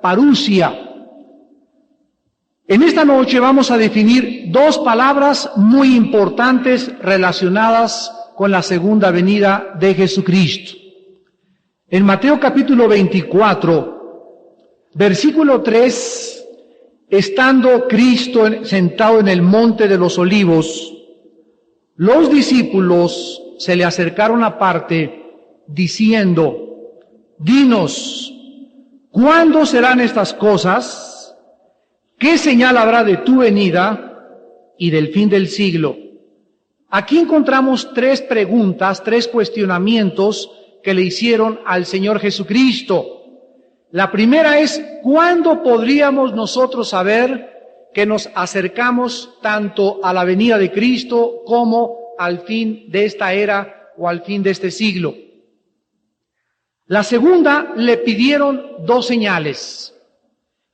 parusia. En esta noche vamos a definir dos palabras muy importantes relacionadas con la segunda venida de Jesucristo. En Mateo capítulo 24, versículo 3, estando Cristo sentado en el monte de los olivos, los discípulos se le acercaron aparte, diciendo: Dinos, ¿cuándo serán estas cosas? ¿Qué señal habrá de tu venida y del fin del siglo? Aquí encontramos tres preguntas, tres cuestionamientos que le hicieron al Señor Jesucristo. La primera es: ¿cuándo podríamos nosotros saber que nos acercamos tanto a la venida de Cristo como al fin de esta era o al fin de este siglo? La segunda, le pidieron dos señales,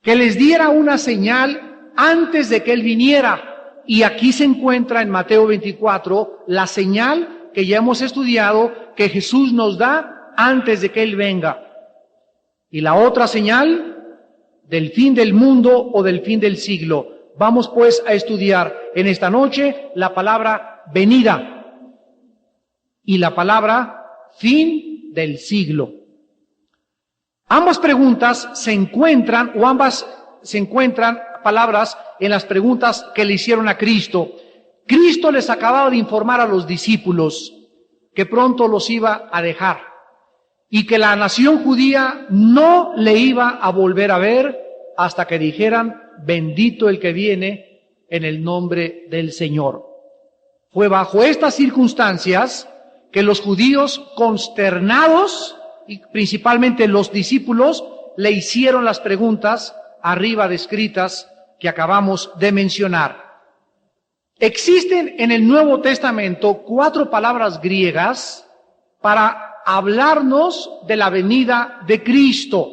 que les diera una señal antes de que Él viniera. Y aquí se encuentra en Mateo 24 la señal que ya hemos estudiado, que Jesús nos da antes de que Él venga. Y la otra señal, del fin del mundo o del fin del siglo. Vamos pues a estudiar en esta noche la palabra venida y la palabra fin del siglo. Ambas preguntas se encuentran, palabras en las preguntas que le hicieron a Cristo. Cristo les acababa de informar a los discípulos que pronto los iba a dejar y que la nación judía no le iba a volver a ver hasta que dijeran: bendito el que viene en el nombre del Señor. Fue bajo estas circunstancias que los judíos, consternados, y principalmente los discípulos, le hicieron las preguntas arriba descritas que acabamos de mencionar. Existen en el Nuevo Testamento 4 palabras griegas para hablarnos de la venida de Cristo.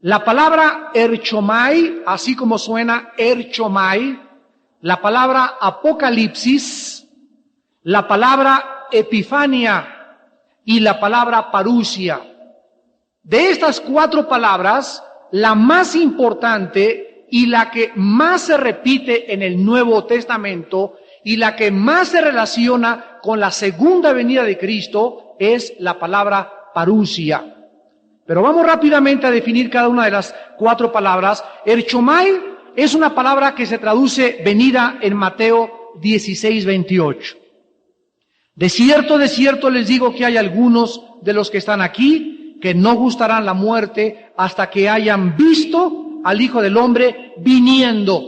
La palabra erchomai, así como suena erchomai, la palabra apocalipsis, la palabra epifania y la palabra parusia. De estas 4 palabras, la más importante y la que más se repite en el Nuevo Testamento y la que más se relaciona con la segunda venida de Cristo es la palabra parusia. Pero vamos rápidamente a definir cada una de las 4 palabras. Erchomai es una palabra que se traduce venida en Mateo 16:28. De cierto les digo que hay algunos de los que están aquí que no gustarán la muerte hasta que hayan visto al Hijo del Hombre viniendo.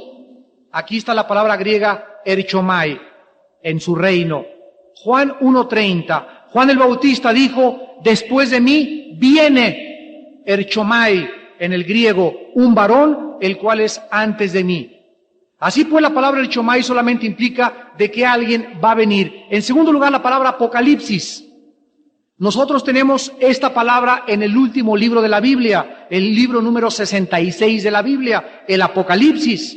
Aquí está la palabra griega erchomai, en su reino. Juan 1:30. Juan el Bautista dijo: después de mí viene erchomai, en el griego, un varón, el cual es antes de mí. Así pues, la palabra erchomai solamente implica de que alguien va a venir. En segundo lugar, la palabra apocalipsis. Nosotros tenemos esta palabra en el último libro de la Biblia, el libro número 66 de la Biblia, el Apocalipsis.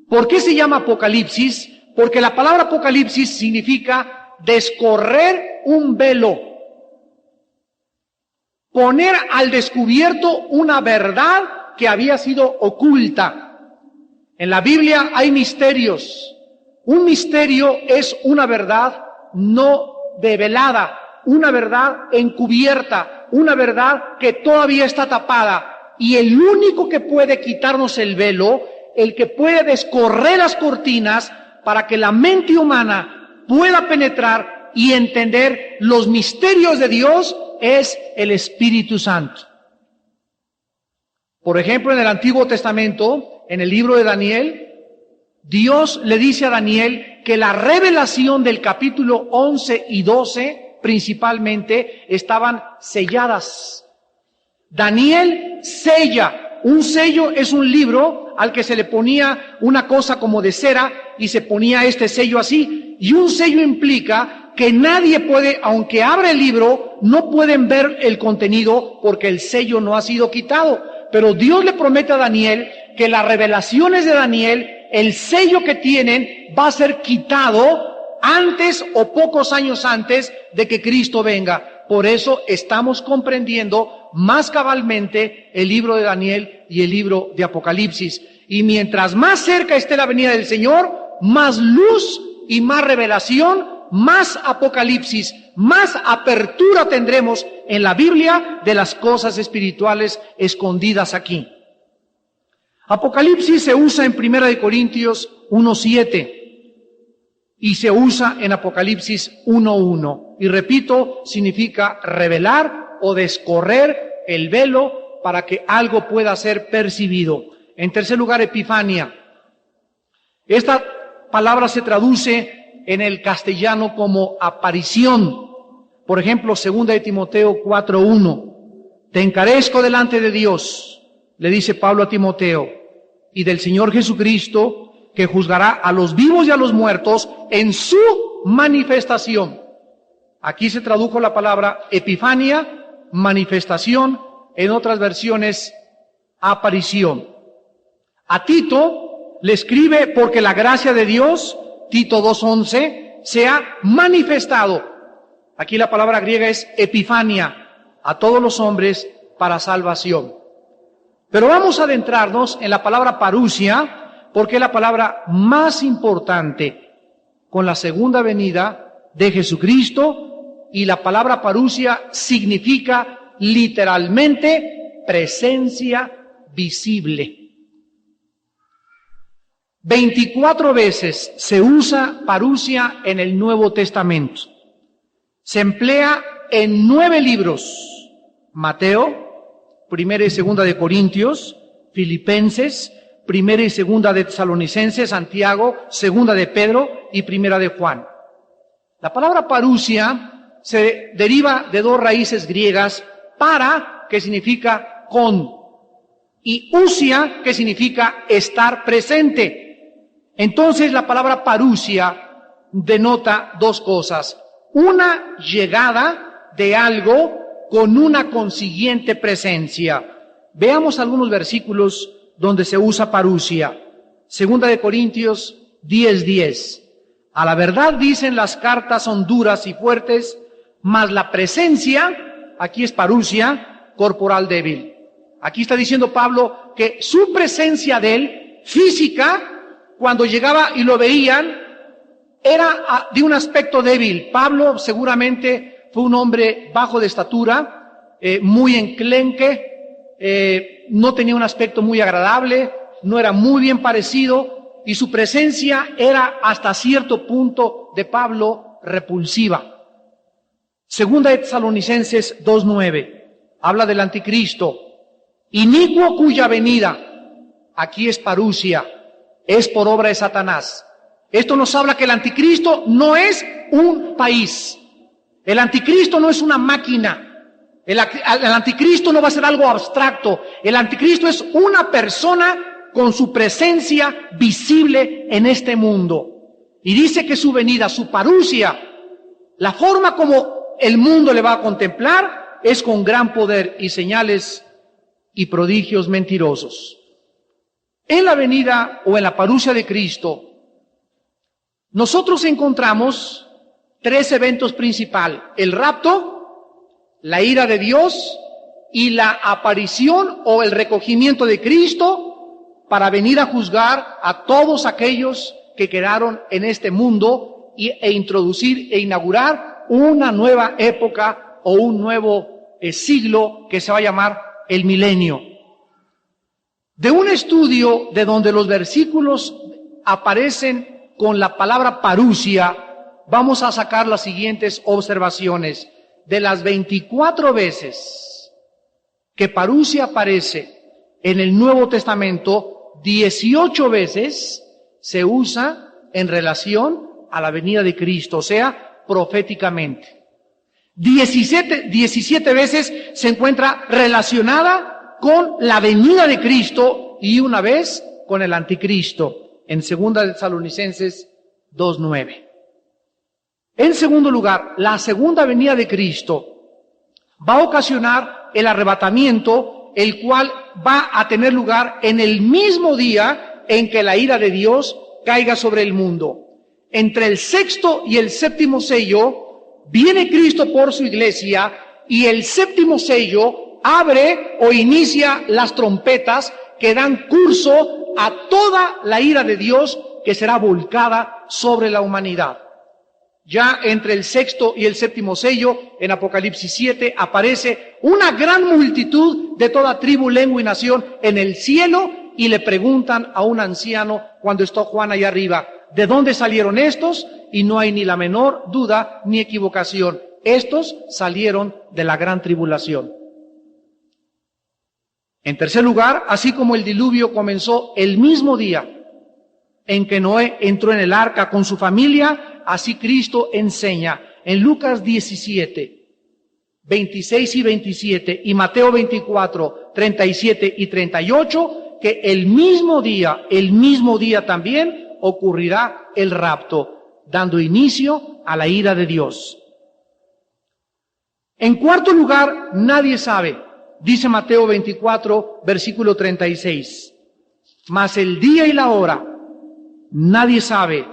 ¿Por qué se llama Apocalipsis? Porque la palabra Apocalipsis significa descorrer un velo, poner al descubierto una verdad que había sido oculta. En la Biblia hay misterios. Un misterio es una verdad no develada, una verdad encubierta, una verdad que todavía está tapada. Y el único que puede quitarnos el velo, el que puede descorrer las cortinas para que la mente humana pueda penetrar y entender los misterios de Dios, es el Espíritu Santo. Por ejemplo, en el Antiguo Testamento, en el libro de Daniel, Dios le dice a Daniel que la revelación del capítulo 11 y 12 principalmente estaban selladas. Daniel sella. Un sello es un libro al que se le ponía una cosa como de cera y se ponía este sello así. Y un sello implica que nadie puede, aunque abra el libro, no pueden ver el contenido porque el sello no ha sido quitado. Pero Dios le promete a Daniel que las revelaciones de Daniel, el sello que tienen, va a ser quitado antes o pocos años antes de que Cristo venga. Por eso estamos comprendiendo más cabalmente el libro de Daniel y el libro de Apocalipsis. Y mientras más cerca esté la venida del Señor, más luz y más revelación, más Apocalipsis, más apertura tendremos en la Biblia de las cosas espirituales escondidas aquí. Apocalipsis se usa en 1 Corintios 1:7 y se usa en Apocalipsis 1:1. Y repito, significa revelar o descorrer el velo para que algo pueda ser percibido. En tercer lugar, Epifania. Esta palabra se traduce en el castellano como aparición. Por ejemplo, 2 de Timoteo 4:1. Te encarezco delante de Dios, le dice Pablo a Timoteo, y del Señor Jesucristo, que juzgará a los vivos y a los muertos en su manifestación. Aquí se tradujo la palabra Epifania, manifestación, en otras versiones, aparición. A Tito le escribe porque la gracia de Dios, Tito 2:11, se ha manifestado. Aquí la palabra griega es epifania, a todos los hombres para salvación. Pero vamos a adentrarnos en la palabra parusia, porque es la palabra más importante con la segunda venida de Jesucristo, y la palabra parusia significa literalmente presencia visible. 24 veces se usa parusia en el Nuevo Testamento. Se emplea en 9 libros: Mateo, 1 y 2 de Corintios, Filipenses, 1 y 2 de Tesalonicenses, Santiago, 2 de Pedro y 1 de Juan. La palabra parusia se deriva de 2 raíces griegas: para, que significa con, y usia, que significa estar presente. Entonces la palabra parusia denota 2 cosas: una llegada de algo con una consiguiente presencia. Veamos algunos versículos donde se usa parusia. 2 de Corintios 10:10. A la verdad dicen las cartas son duras y fuertes, mas la presencia, aquí es parusia, corporal débil. Aquí está diciendo Pablo que su presencia de él, física, cuando llegaba y lo veían, era de un aspecto débil. Pablo seguramente fue un hombre bajo de estatura, muy enclenque, no tenía un aspecto muy agradable, no era muy bien parecido, y su presencia era hasta cierto punto de Pablo repulsiva. 2 de Tesalonicenses 2:9 habla del anticristo, inicuo cuya venida, aquí es parusia, es por obra de Satanás. Esto nos habla que el anticristo no es un país, el anticristo no es una máquina. El anticristo no va a ser algo abstracto. El anticristo es una persona con su presencia visible en este mundo. Y dice que su venida, su parusia, la forma como el mundo le va a contemplar es con gran poder y señales y prodigios mentirosos. En la venida o en la parusia de Cristo, nosotros encontramos 3 eventos principales: el rapto, la ira de Dios y la aparición o el recogimiento de Cristo para venir a juzgar a todos aquellos que quedaron en este mundo e introducir e inaugurar una nueva época o un nuevo siglo que se va a llamar el milenio. De un estudio de donde los versículos aparecen con la palabra parusia, vamos a sacar las siguientes observaciones. De las 24 veces que parusia aparece en el Nuevo Testamento, 18 veces se usa en relación a la venida de Cristo, o sea, proféticamente. 17 veces se encuentra relacionada con la venida de Cristo y una vez con el anticristo, en 2 de Tesalonicenses 2:9. En segundo lugar, la segunda venida de Cristo va a ocasionar el arrebatamiento, el cual va a tener lugar en el mismo día en que la ira de Dios caiga sobre el mundo. Entre el 6º y el 7º sello, viene Cristo por su iglesia, y el 7º sello abre o inicia las trompetas que dan curso a toda la ira de Dios que será volcada sobre la humanidad. Ya entre el sexto y el séptimo sello, en Apocalipsis 7, aparece una gran multitud de toda tribu, lengua y nación en el cielo, y le preguntan a un anciano, cuando está Juan allá arriba, ¿de dónde salieron estos? Y no hay ni la menor duda ni equivocación. Estos salieron de la gran tribulación. En tercer lugar, así como el diluvio comenzó el mismo día en que Noé entró en el arca con su familia, así Cristo enseña en Lucas 17, 26 y 27 y Mateo 24, 37 y 38, que el mismo día también ocurrirá el rapto, dando inicio a la ira de Dios. En cuarto lugar, nadie sabe, dice Mateo 24, versículo 36, mas el día y la hora, nadie sabe.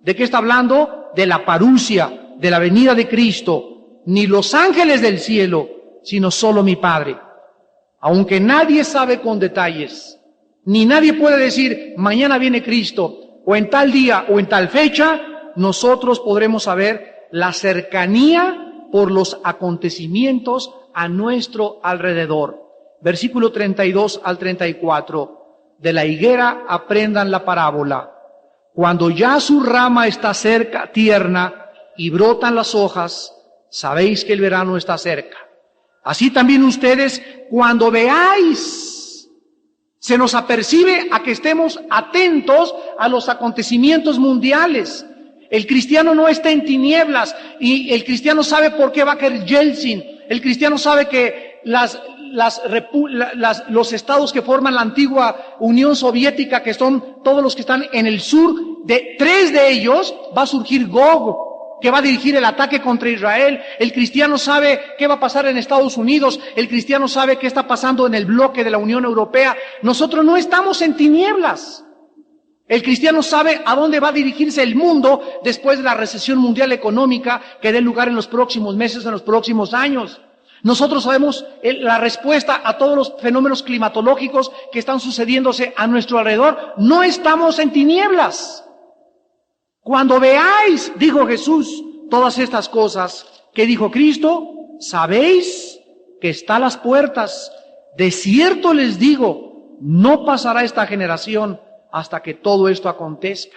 ¿De qué está hablando? De la parusia, de la venida de Cristo, ni los ángeles del cielo, sino solo mi Padre. Aunque nadie sabe con detalles, ni nadie puede decir, mañana viene Cristo, o en tal día, o en tal fecha, nosotros podremos saber la cercanía por los acontecimientos a nuestro alrededor. Versículo 32 al 34. De la higuera aprendan la parábola. Cuando ya su rama está cerca, tierna, y brotan las hojas, sabéis que el verano está cerca. Así también ustedes, cuando veáis, se nos apercibe a que estemos atentos a los acontecimientos mundiales. El cristiano no está en tinieblas, y el cristiano sabe por qué va a caer Yeltsin. El cristiano sabe que los estados que forman la antigua Unión Soviética, que son todos los que están en el sur, de 3 de ellos va a surgir Gog, que va a dirigir el ataque contra Israel. El cristiano sabe qué va a pasar en Estados Unidos. El cristiano sabe qué está pasando en el bloque de la Unión Europea. Nosotros no estamos en tinieblas. El cristiano sabe a dónde va a dirigirse el mundo después de la recesión mundial económica que dé lugar en los próximos meses, en los próximos años. Nosotros sabemos la respuesta a todos los fenómenos climatológicos que están sucediéndose a nuestro alrededor. No estamos en tinieblas. Cuando veáis, dijo Jesús, todas estas cosas que dijo Cristo, sabéis que está a las puertas. De cierto les digo, no pasará esta generación hasta que todo esto acontezca.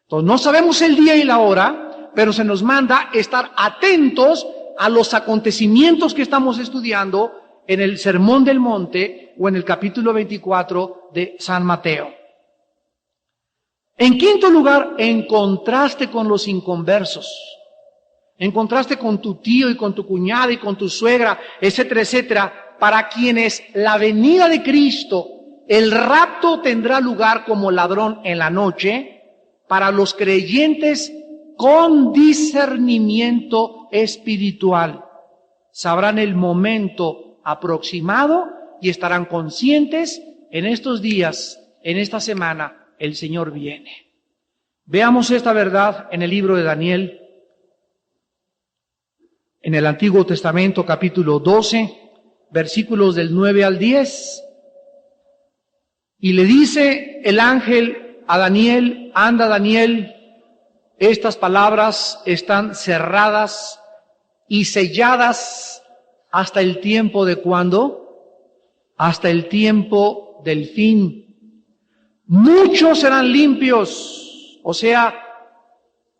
Entonces no sabemos el día y la hora, pero se nos manda estar atentos a los acontecimientos que estamos estudiando en el Sermón del Monte o en el capítulo 24 de San Mateo. En quinto lugar, en contraste con los inconversos, en contraste con tu tío y con tu cuñada y con tu suegra, etcétera, etcétera, para quienes la venida de Cristo, el rapto tendrá lugar como ladrón en la noche, para los creyentes con discernimiento espiritual. Sabrán el momento aproximado y estarán conscientes en estos días, en esta semana, el Señor viene. Veamos esta verdad en el libro de Daniel, en el Antiguo Testamento, capítulo 12, versículos del 9 al 10. Y le dice el ángel a Daniel, anda Daniel, estas palabras están cerradas y selladas hasta el tiempo de ¿cuándo? Hasta el tiempo del fin. Muchos serán limpios, o sea,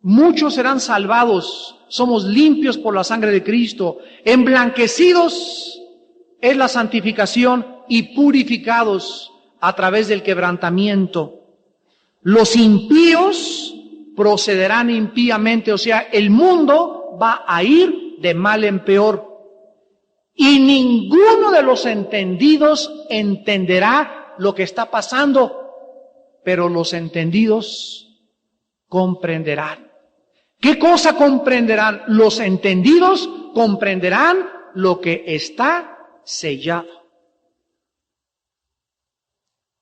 muchos serán salvados. Somos limpios por la sangre de Cristo. Emblanquecidos es la santificación y purificados a través del quebrantamiento. Los impíos procederán impíamente, o sea, el mundo va a ir de mal en peor. Y ninguno de los entendidos entenderá lo que está pasando, pero los entendidos comprenderán. ¿Qué cosa comprenderán? Los entendidos comprenderán lo que está sellado.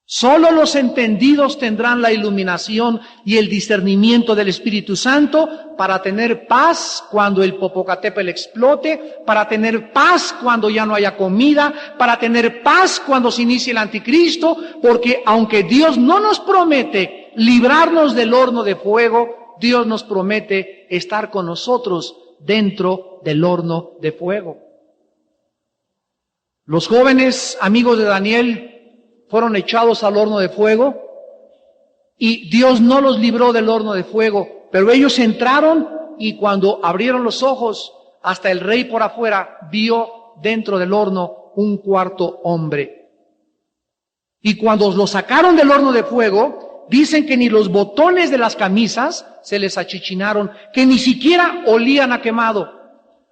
Solo los entendidos tendrán la iluminación y el discernimiento del Espíritu Santo para tener paz cuando el Popocatépetl explote, para tener paz cuando ya no haya comida, para tener paz cuando se inicie el anticristo, porque aunque Dios no nos promete librarnos del horno de fuego, Dios nos promete estar con nosotros dentro del horno de fuego. Los jóvenes amigos de Daniel fueron echados al horno de fuego y Dios no los libró del horno de fuego, pero ellos entraron y cuando abrieron los ojos, hasta el rey por afuera vio dentro del horno un cuarto hombre. Y cuando los sacaron del horno de fuego, dicen que ni los botones de las camisas se les achichinaron, que ni siquiera olían a quemado,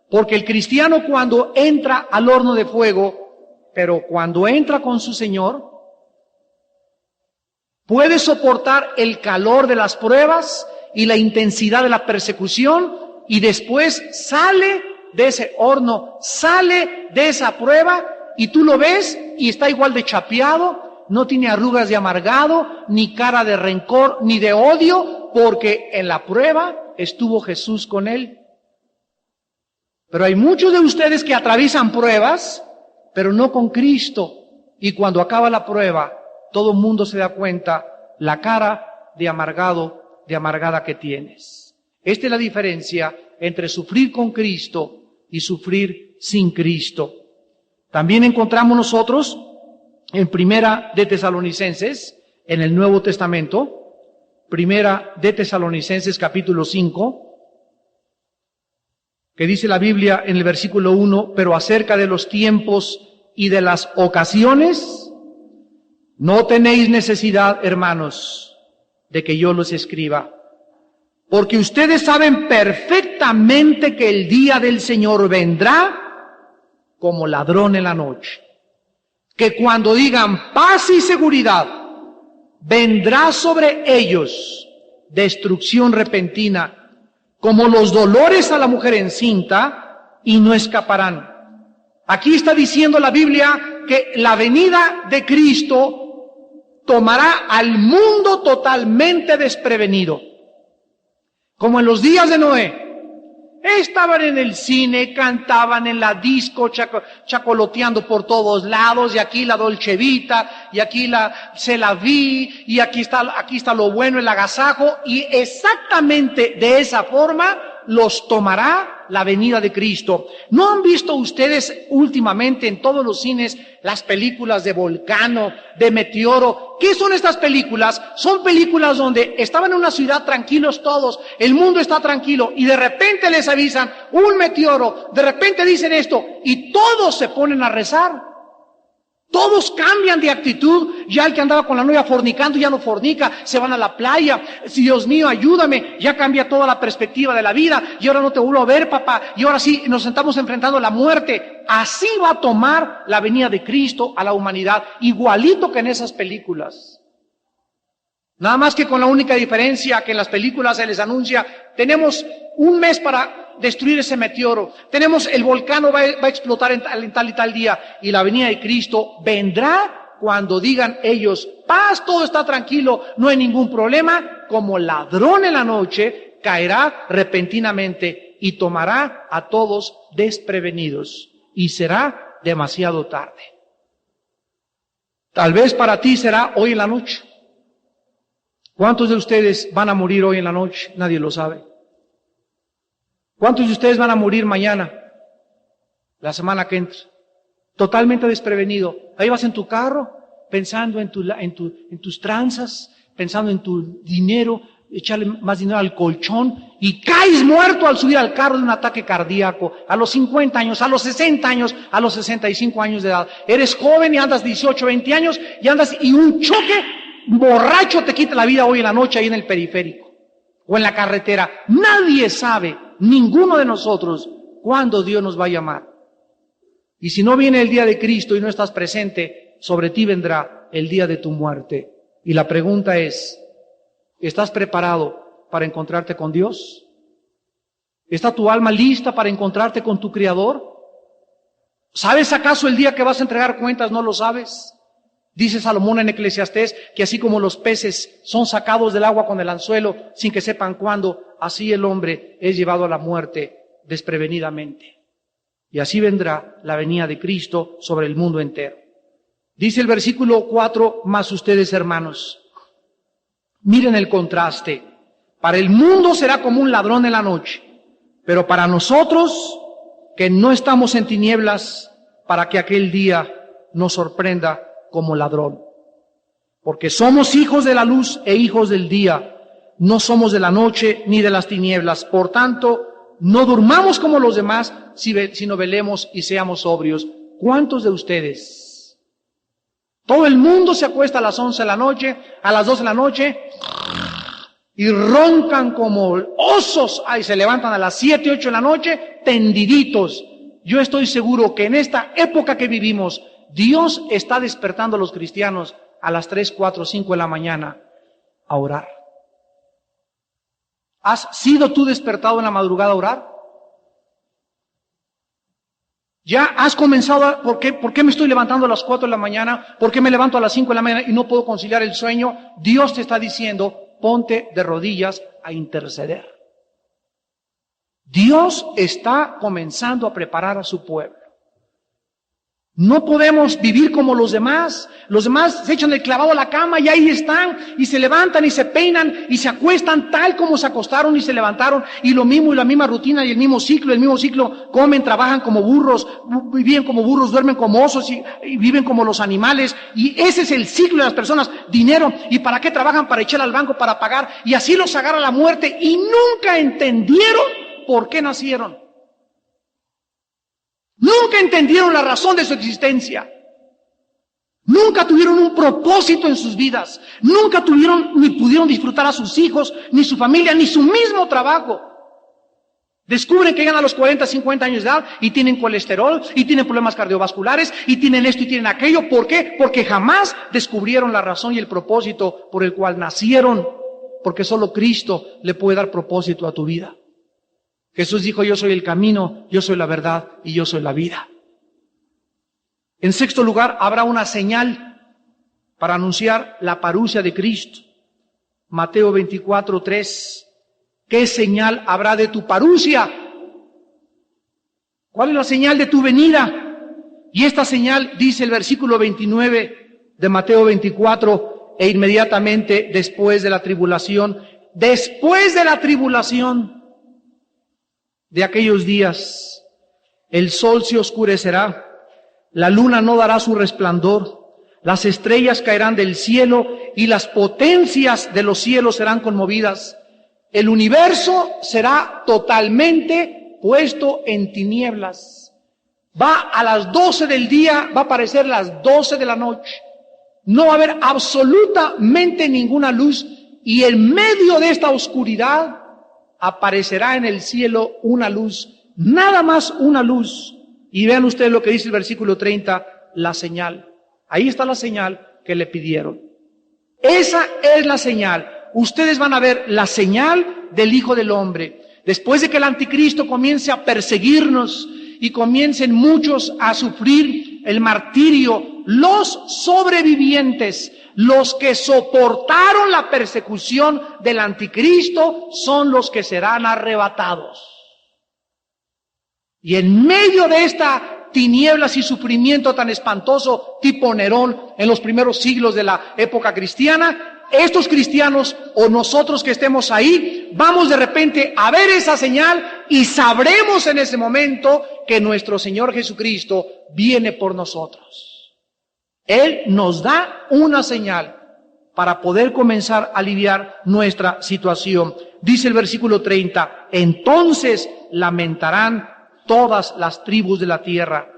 porque el cristiano cuando entra al horno de fuego, pero cuando entra con su Señor, puede soportar el calor de las pruebas y la intensidad de la persecución y después sale de ese horno, sale de esa prueba y tú lo ves y está igual de chapeado, no tiene arrugas de amargado, ni cara de rencor, ni de odio, porque en la prueba estuvo Jesús con él. Pero hay muchos de ustedes que atraviesan pruebas, pero no con Cristo. Y cuando acaba la prueba, todo el mundo se da cuenta la cara de amargado, de amargada que tienes. Esta es la diferencia entre sufrir con Cristo y sufrir sin Cristo. También encontramos nosotros en Primera de Tesalonicenses, en el Nuevo Testamento, Primera de Tesalonicenses capítulo 5, que dice la Biblia en el versículo 1, pero acerca de los tiempos y de las ocasiones, no tenéis necesidad, hermanos, de que yo los escriba, porque ustedes saben perfectamente que el día del Señor vendrá como ladrón en la noche. Que cuando digan paz y seguridad, vendrá sobre ellos destrucción repentina, como los dolores a la mujer encinta, y no escaparán. Aquí está diciendo la Biblia que la venida de Cristo tomará al mundo totalmente desprevenido. Como en los días de Noé. Estaban en el cine, cantaban en la disco, chacoloteando por todos lados, y aquí la Dolce Vita, y aquí se la vi, y aquí está lo bueno, el agasajo, y exactamente de esa forma los tomará la venida de Cristo. ¿No han visto ustedes últimamente en todos los cines las películas de Volcano, de Meteoro? ¿Qué son estas películas? Son películas donde estaban en una ciudad tranquilos todos, el mundo está tranquilo y de repente les avisan un meteoro, de repente dicen esto y todos se ponen a rezar. Todos cambian de actitud, ya el que andaba con la novia fornicando ya no fornica, se van a la playa, Dios mío ayúdame, ya cambia toda la perspectiva de la vida, y ahora no te vuelvo a ver papá, y ahora sí nos estamos enfrentando a la muerte. Así va a tomar la venida de Cristo a la humanidad, igualito que en esas películas. Nada más que con la única diferencia que en las películas se les anuncia, tenemos un mes para destruir ese meteoro, tenemos el volcán va a explotar en tal y tal día, y la venida de Cristo vendrá cuando digan ellos, paz, todo está tranquilo, no hay ningún problema, como ladrón en la noche, caerá repentinamente y tomará a todos desprevenidos, y será demasiado tarde. Tal vez para ti será hoy en la noche. ¿Cuántos de ustedes van a morir hoy en la noche? Nadie lo sabe. ¿Cuántos de ustedes van a morir mañana? La semana que entra. Totalmente desprevenido. Ahí vas en tu carro, pensando en tus tranzas, pensando en tu dinero, echarle más dinero al colchón, y caes muerto al subir al carro de un ataque cardíaco, a los 50 años, a los 60 años, a los 65 años de edad. Eres joven y andas 18, 20 años, y un choque borracho te quita la vida hoy en la noche ahí en el periférico, o en la carretera. Nadie sabe, ninguno de nosotros, cuándo Dios nos va a llamar. Y si no viene el día de Cristo y no estás presente, sobre ti vendrá el día de tu muerte. Y la pregunta es, ¿estás preparado para encontrarte con Dios? ¿Está tu alma lista para encontrarte con tu Creador? ¿Sabes acaso el día que vas a entregar cuentas? ¿No lo sabes? Dice Salomón en Eclesiastés que así como los peces son sacados del agua con el anzuelo sin que sepan cuándo, así el hombre es llevado a la muerte desprevenidamente. Y así vendrá la venida de Cristo sobre el mundo entero. Dice el versículo 4, mas ustedes, hermanos, miren el contraste. Para el mundo será como un ladrón en la noche, pero para nosotros, que no estamos en tinieblas, para que aquel día nos sorprenda como ladrón. Porque somos hijos de la luz e hijos del día, no somos de la noche ni de las tinieblas. Por tanto, no durmamos como los demás, sino velemos y seamos sobrios. ¿Cuántos de ustedes? Todo el mundo se acuesta a las 11 de la noche, a las 12 de la noche, y roncan como osos. Ay, se levantan a las 7, 8 de la noche, tendiditos. Yo estoy seguro que en esta época que vivimos, Dios está despertando a los cristianos a las 3, 4, 5 de la mañana a orar. ¿Has sido tú despertado en la madrugada a orar? ¿Ya has comenzado ¿por qué me estoy levantando a las 4 de la mañana? ¿Por qué me levanto a las 5 de la mañana y no puedo conciliar el sueño? Dios te está diciendo, ponte de rodillas a interceder. Dios está comenzando a preparar a su pueblo. No podemos vivir como los demás. Los demás se echan el clavado a la cama y ahí están, y se levantan y se peinan y se acuestan tal como se acostaron y se levantaron, y lo mismo y la misma rutina y el mismo ciclo, comen, trabajan como burros, viven como burros, duermen como osos y viven como los animales, y ese es el ciclo de las personas. Dinero, ¿y para qué trabajan? Para echar al banco, para pagar, y así los agarra la muerte, y nunca entendieron por qué nacieron. Nunca entendieron la razón de su existencia. Nunca tuvieron un propósito en sus vidas. Nunca tuvieron ni pudieron disfrutar a sus hijos, ni su familia, ni su mismo trabajo. Descubren que llegan a los 40, 50 años de edad y tienen colesterol, y tienen problemas cardiovasculares, y tienen esto y tienen aquello. ¿Por qué? Porque jamás descubrieron la razón y el propósito por el cual nacieron. Porque solo Cristo le puede dar propósito a tu vida. Jesús dijo, yo soy el camino, yo soy la verdad y yo soy la vida. En sexto lugar, habrá una señal para anunciar la parucia de Cristo. Mateo 24:3. ¿Qué señal habrá de tu parucia? ¿Cuál es la señal de tu venida? Y esta señal, dice el versículo 29 de Mateo 24, e inmediatamente después de la tribulación, de aquellos días, el sol se oscurecerá, la luna no dará su resplandor, las estrellas caerán del cielo y las potencias de los cielos serán conmovidas. El universo será totalmente puesto en tinieblas. Va a las 12 del día, va a aparecer las 12 de la noche. No va a haber absolutamente ninguna luz, y en medio de esta oscuridad aparecerá en el cielo una luz, nada más una luz. Y vean ustedes lo que dice el versículo 30, la señal. Ahí está la señal que le pidieron. Esa es la señal. Ustedes van a ver la señal del Hijo del Hombre. Después de que el anticristo comience a perseguirnos y comiencen muchos a sufrir el martirio, los sobrevivientes, los que soportaron la persecución del anticristo, son los que serán arrebatados. Y en medio de esta tinieblas y sufrimiento tan espantoso, tipo Nerón, en los primeros siglos de la época cristiana, estos cristianos o nosotros que estemos ahí, vamos de repente a ver esa señal y sabremos en ese momento que nuestro Señor Jesucristo viene por nosotros. Él nos da una señal para poder comenzar a aliviar nuestra situación. Dice el versículo 30, entonces lamentarán todas las tribus de la tierra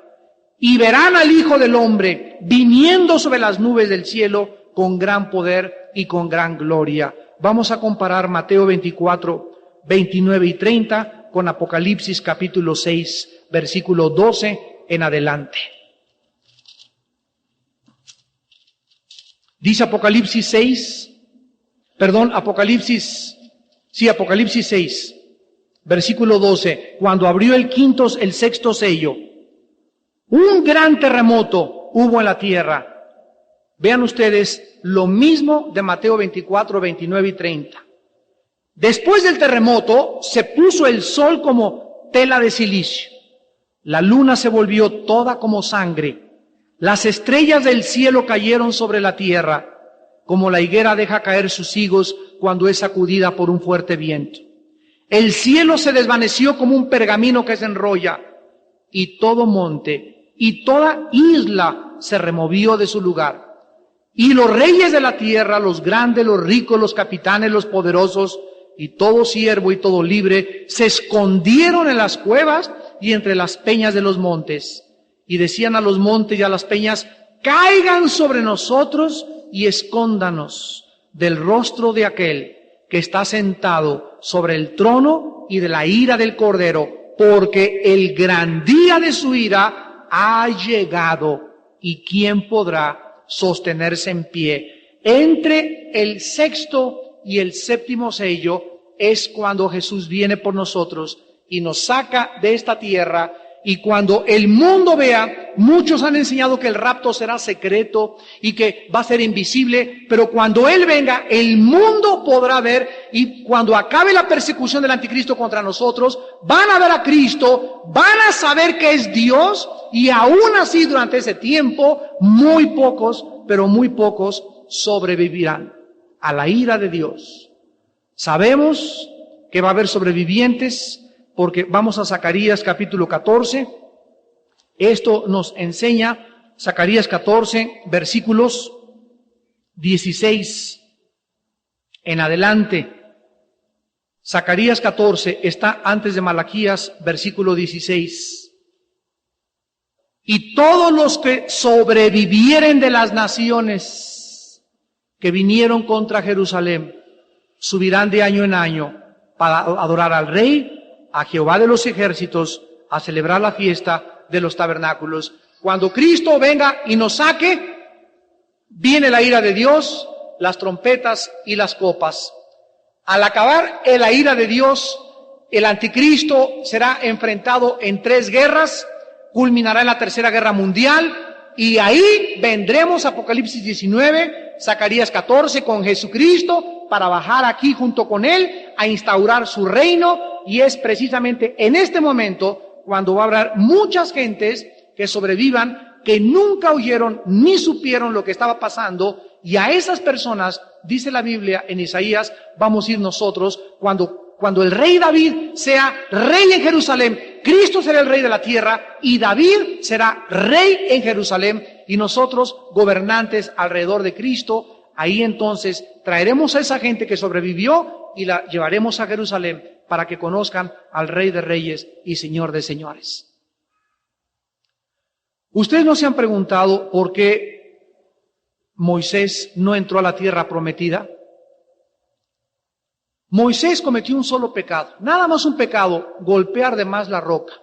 y verán al Hijo del Hombre viniendo sobre las nubes del cielo con gran poder y con gran gloria. Vamos a comparar Mateo 24, 29 y 30 con Apocalipsis capítulo 6, versículo 12 en adelante. Dice Apocalipsis 6, versículo 12, cuando abrió el sexto sello, un gran terremoto hubo en la tierra, Vean ustedes lo mismo de Mateo 24, 29 y 30. Después del terremoto se puso el sol como tela de silicio. La luna se volvió toda como sangre. Las estrellas del cielo cayeron sobre la tierra, como la higuera deja caer sus higos cuando es sacudida por un fuerte viento. El cielo se desvaneció como un pergamino que se enrolla, y todo monte y toda isla se removió de su lugar. Y los reyes de la tierra, los grandes, los ricos, los capitanes, los poderosos, y todo siervo y todo libre, se escondieron en las cuevas y entre las peñas de los montes. Y decían a los montes y a las peñas, caigan sobre nosotros y escóndanos del rostro de aquel que está sentado sobre el trono y de la ira del Cordero, porque el gran día de su ira ha llegado, y ¿quién podrá sostenerse en pie? Entre el sexto y el séptimo sello es cuando Jesús viene por nosotros y nos saca de esta tierra. Y cuando el mundo vea, muchos han enseñado que el rapto será secreto y que va a ser invisible, pero cuando Él venga, el mundo podrá ver, y cuando acabe la persecución del anticristo contra nosotros, van a ver a Cristo, van a saber que es Dios, y aún así durante ese tiempo, muy pocos, pero muy pocos sobrevivirán a la ira de Dios. Sabemos que va a haber sobrevivientes, porque vamos a Zacarías capítulo 14. Esto nos enseña Zacarías 14, versículos 16 en adelante. Zacarías 14 está antes de Malaquías, versículo 16. Y todos los que sobrevivieren de las naciones que vinieron contra Jerusalén subirán de año en año para adorar al Rey, a Jehová de los ejércitos, a celebrar la fiesta de los tabernáculos. Cuando Cristo venga y nos saque, viene la ira de Dios, las trompetas y las copas. Al acabar la ira de Dios, el anticristo será enfrentado en 3 guerras, culminará en la Tercera Guerra Mundial, y ahí vendremos, Apocalipsis 19, Zacarías 14, con Jesucristo, para bajar aquí junto con Él, a instaurar su reino. Y es precisamente en este momento cuando va a haber muchas gentes que sobrevivan, que nunca oyeron ni supieron lo que estaba pasando, y a esas personas, dice la Biblia en Isaías, vamos a ir nosotros cuando el rey David sea rey en Jerusalén. Cristo será el rey de la tierra y David será rey en Jerusalén, y nosotros gobernantes alrededor de Cristo. Ahí entonces traeremos a esa gente que sobrevivió y la llevaremos a Jerusalén para que conozcan al Rey de Reyes y Señor de Señores. Ustedes no se han preguntado por qué Moisés no entró a la tierra prometida. Moisés cometió un solo pecado, nada más un pecado, golpear de más la roca.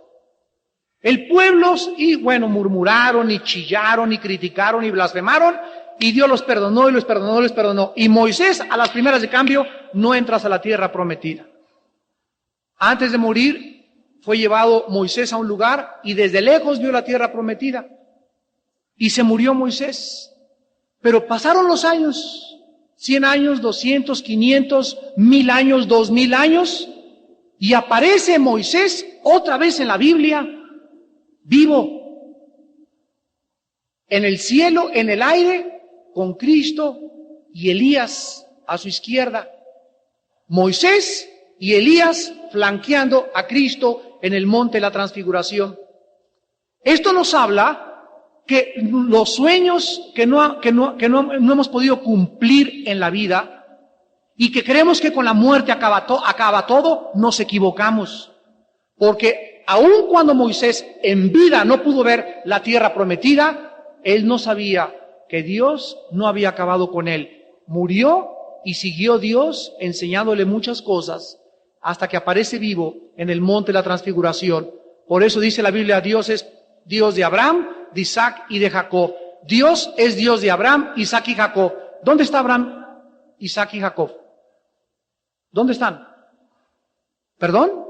El pueblo, murmuraron y chillaron y criticaron y blasfemaron, y Dios los perdonó y los perdonó y los perdonó. Y Moisés, a las primeras de cambio, no entras a la tierra prometida. Antes de morir, fue llevado Moisés a un lugar y desde lejos vio la tierra prometida. Y se murió Moisés. Pero pasaron los años, 100 años, 200, 500, 1000 años, 2000 años, y aparece Moisés otra vez en la Biblia, vivo, en el cielo, en el aire, con Cristo y Elías a su izquierda. Moisés y Elías flanqueando a Cristo en el monte de la transfiguración. Esto nos habla que los sueños que no hemos podido cumplir en la vida y que creemos que con la muerte acaba todo, nos equivocamos. Porque aun cuando Moisés en vida no pudo ver la tierra prometida, él no sabía que Dios no había acabado con él. Murió y siguió Dios enseñándole muchas cosas hasta que aparece vivo en el monte de la transfiguración. Por eso dice la Biblia, Dios es Dios de Abraham, de Isaac y de Jacob. Dios es Dios de Abraham, Isaac y Jacob. ¿Dónde está Abraham, Isaac y Jacob? ¿Dónde están? ¿Perdón?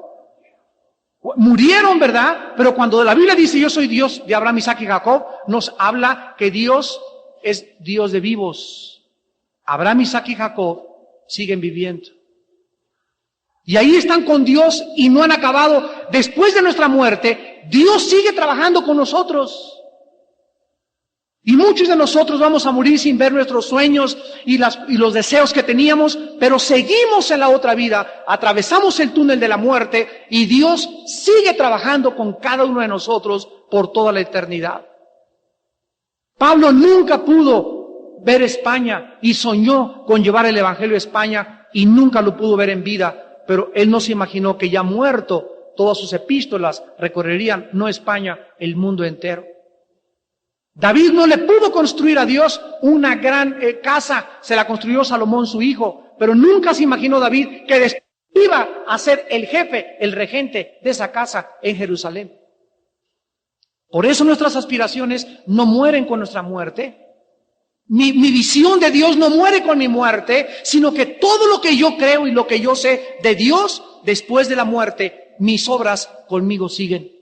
Murieron, ¿verdad? Pero cuando la Biblia dice yo soy Dios de Abraham, Isaac y Jacob, nos habla que Dios es Dios de vivos. Abraham, Isaac y Jacob siguen viviendo. Y ahí están con Dios y no han acabado. Después de nuestra muerte, Dios sigue trabajando con nosotros. Y muchos de nosotros vamos a morir sin ver nuestros sueños y los deseos que teníamos, pero seguimos en la otra vida, atravesamos el túnel de la muerte y Dios sigue trabajando con cada uno de nosotros por toda la eternidad. Pablo nunca pudo ver España y soñó con llevar el Evangelio a España y nunca lo pudo ver en vida, pero él no se imaginó que ya muerto todas sus epístolas recorrerían no España, el mundo entero. David no le pudo construir a Dios una gran casa, se la construyó Salomón su hijo, pero nunca se imaginó David que después iba a ser el jefe, el regente de esa casa en Jerusalén. Por eso nuestras aspiraciones no mueren con nuestra muerte. Mi visión de Dios no muere con mi muerte, sino que todo lo que yo creo y lo que yo sé de Dios después de la muerte, mis obras conmigo siguen.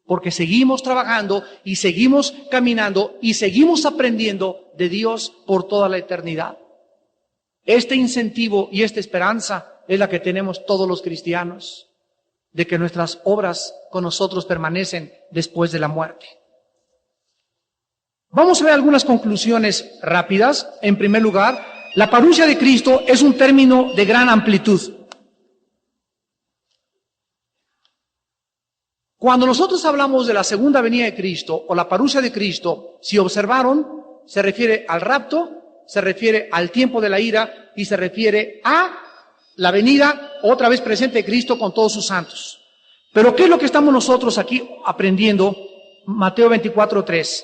Porque seguimos trabajando y seguimos caminando y seguimos aprendiendo de Dios por toda la eternidad. Este incentivo y esta esperanza es la que tenemos todos los cristianos, de que nuestras obras con nosotros permanecen después de la muerte. Vamos a ver algunas conclusiones rápidas. En primer lugar, la parusia de Cristo es un término de gran amplitud. Cuando nosotros hablamos de la segunda venida de Cristo o la parusia de Cristo, si observaron, se refiere al rapto, se refiere al tiempo de la ira y se refiere a la venida otra vez presente de Cristo con todos sus santos. Pero ¿qué es lo que estamos nosotros aquí aprendiendo? Mateo 24:3.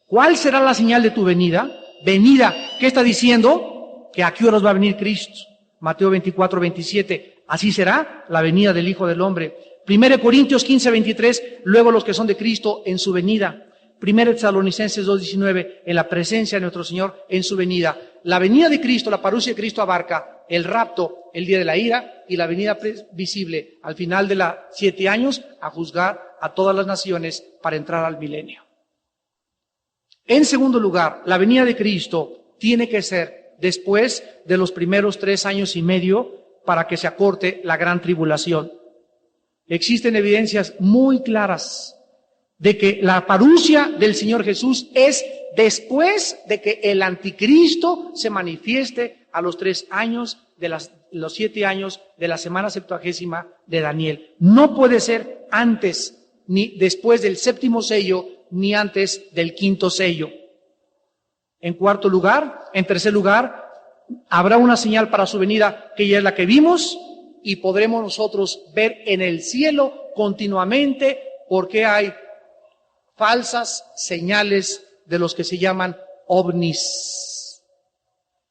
¿Cuál será la señal de tu venida? Venida, ¿qué está diciendo? Que a qué horas va a venir Cristo. Mateo 24:27. Así será la venida del Hijo del Hombre. 1 Corintios 15:23, luego los que son de Cristo en su venida. 1 Tesalonicenses 2:19, en la presencia de nuestro Señor en su venida. La venida de Cristo, la parusia de Cristo abarca el rapto, el día de la ira, y la venida visible al final de los 7 años a juzgar a todas las naciones para entrar al milenio. En segundo lugar, la venida de Cristo tiene que ser después de los primeros 3 años y medio para que se acorte la gran tribulación. Existen evidencias muy claras de que la parusia del Señor Jesús es después de que el anticristo se manifieste a los 3 años de los 7 años de la semana septuagésima de Daniel. No puede ser antes, ni después del 7º sello, ni antes del 5º sello. En tercer lugar, habrá una señal para su venida que ya es la que vimos, y podremos nosotros ver en el cielo continuamente porque hay falsas señales de los que se llaman ovnis.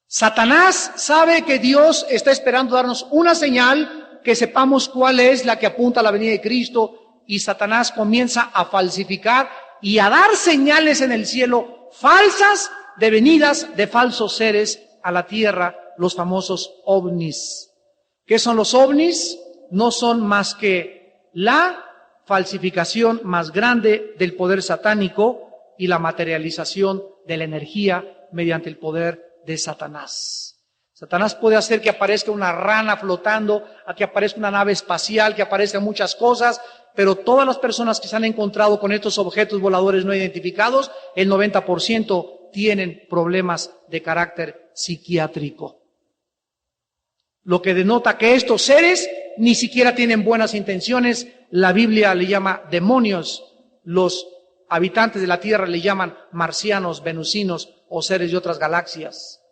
Satanás sabe que Dios está esperando darnos una señal que sepamos cuál es la que apunta a la venida de Cristo, y Satanás comienza a falsificar y a dar señales en el cielo falsas de venidas de falsos seres a la tierra, los famosos ovnis. ¿Qué son los ovnis? No son más que la falsificación más grande del poder satánico y la materialización de la energía mediante el poder de Satanás. Satanás puede hacer que aparezca una rana flotando, a que aparezca una nave espacial, que aparezcan muchas cosas, pero todas las personas que se han encontrado con estos objetos voladores no identificados, el 90% tienen problemas de carácter psiquiátrico. Lo que denota que estos seres ni siquiera tienen buenas intenciones. La Biblia le llama demonios. Los habitantes de la tierra le llaman marcianos, venusinos o seres de otras galaxias.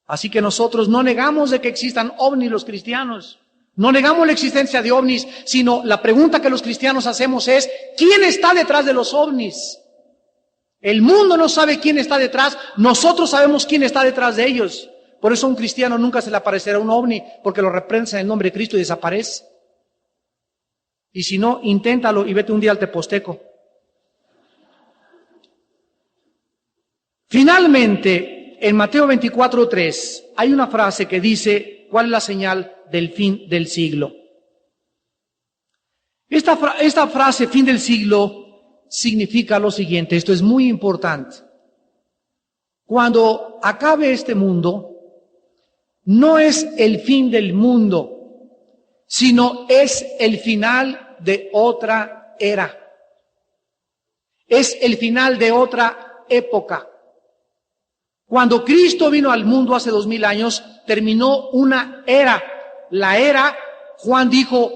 Así que nosotros no negamos de que existan ovnis los cristianos. No negamos la existencia de ovnis, sino la pregunta que los cristianos hacemos es, ¿quién está detrás de los ovnis? El mundo no sabe quién está detrás, nosotros sabemos quién está detrás de ellos. Por eso a un cristiano nunca se le aparecerá un ovni, porque lo reprensa en el nombre de Cristo y desaparece. Y si no, inténtalo y vete un día al Teposteco. Finalmente, en Mateo 24:3, hay una frase que dice, ¿cuál es la señal del fin del siglo? Esta frase, fin del siglo, significa lo siguiente, esto es muy importante. Cuando acabe este mundo, no es el fin del mundo, sino es el final de otra era. Es el final de otra época. Cuando Cristo vino al mundo hace 2000 años, terminó una era. La era, Juan dijo,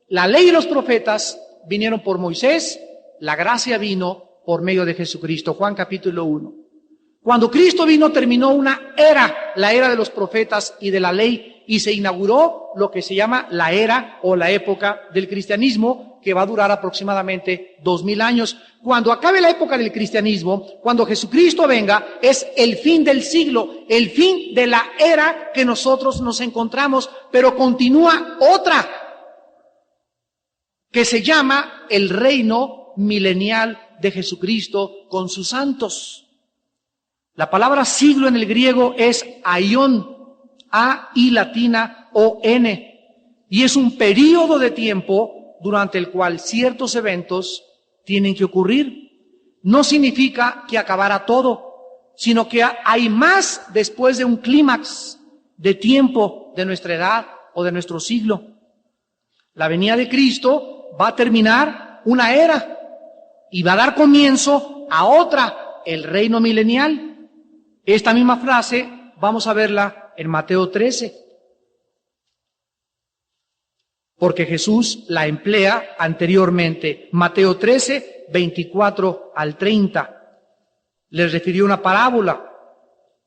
la ley y los profetas vinieron por Moisés, la gracia vino por medio de Jesucristo. Juan capítulo 1. Cuando Cristo vino, terminó una era, la era de los profetas y de la ley, y se inauguró lo que se llama la era o la época del cristianismo, que va a durar aproximadamente 2000 años. Cuando acabe la época del cristianismo, cuando Jesucristo venga, es el fin del siglo, el fin de la era que nosotros nos encontramos, pero continúa otra, que se llama el reino milenial de Jesucristo con sus santos. La palabra siglo en el griego es aion, A-I latina O-N, y es un período de tiempo durante el cual ciertos eventos tienen que ocurrir. No significa que acabará todo, sino que hay más después de un clímax de tiempo de nuestra edad o de nuestro siglo. La venida de Cristo va a terminar una era y va a dar comienzo a otra, el reino milenial. Esta misma frase vamos a verla en Mateo 13, porque Jesús la emplea anteriormente. Mateo 13, 24 al 30. Les refirió una parábola.